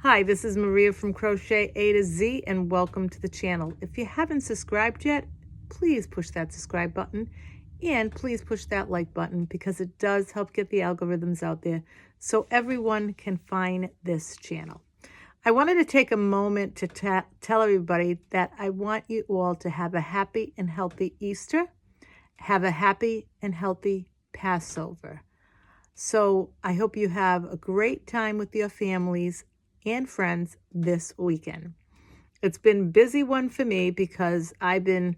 Hi, this is Maria from Crochet A to Z, and welcome to the channel. If you haven't subscribed yet, please push that subscribe button and please push that like button because it does help get the algorithms out there so everyone can find this channel. I wanted to take a moment to tell everybody that I want you all to have a happy and healthy Easter, have a happy and healthy Passover. So I hope you have a great time with your families and friends this weekend. It's been a busy one for me because I've been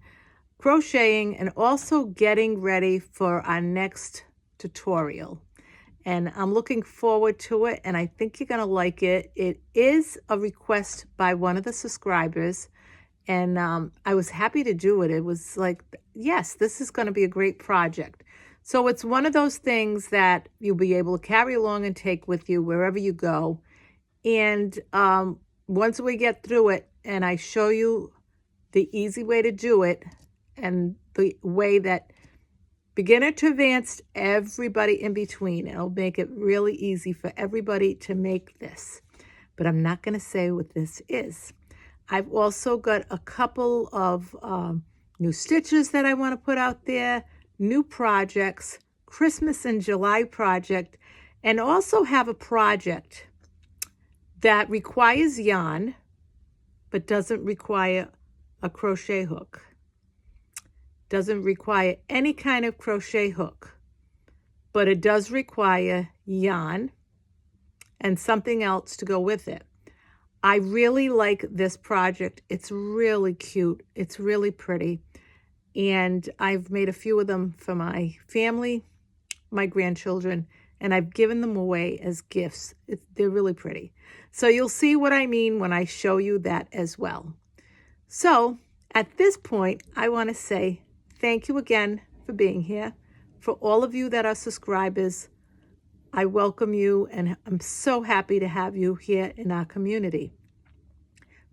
crocheting and also getting ready for our next tutorial. And I'm looking forward to it, and I think you're going to like it. It is a request by one of the subscribers, and I was happy to do it. It was like, yes, this is going to be a great project. So it's one of those things that you'll be able to carry along and take with you wherever you go. And once we get through it and I show you the easy way to do it and the way that beginner to advanced, everybody in between, it'll make it really easy for everybody to make this. But I'm not going to say what this is. I've also got a couple of new stitches that I want to put out there, new projects, Christmas in July project, and also have a project that requires yarn but doesn't require a crochet hook. Doesn't require any kind of crochet hook, but it does require yarn and something else to go with it. I really like this project. It's really cute. It's really pretty. And I've made a few of them for my family, my grandchildren, and I've given them away as gifts. They're really pretty. So you'll see what I mean when I show you that as well. So at this point, I want to say thank you again for being here. For all of you that are subscribers, I welcome you, and I'm so happy to have you here in our community.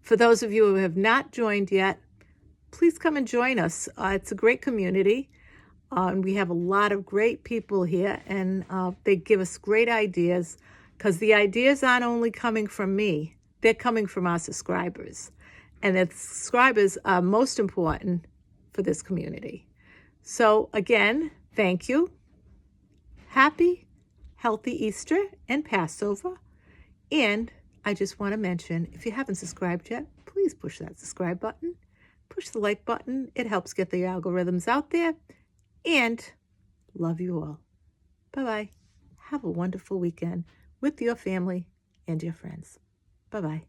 For those of you who have not joined yet, please come and join us. It's a great community. And we have a lot of great people here, and they give us great ideas because the ideas aren't only coming from me, they're coming from our subscribers. And the subscribers are most important for this community. So again, thank you. Happy, healthy Easter and Passover. And I just want to mention, if you haven't subscribed yet, please push that subscribe button. Push the like button. It helps get the algorithms out there. And love you all. Bye-bye. Have a wonderful weekend with your family and your friends. Bye-bye.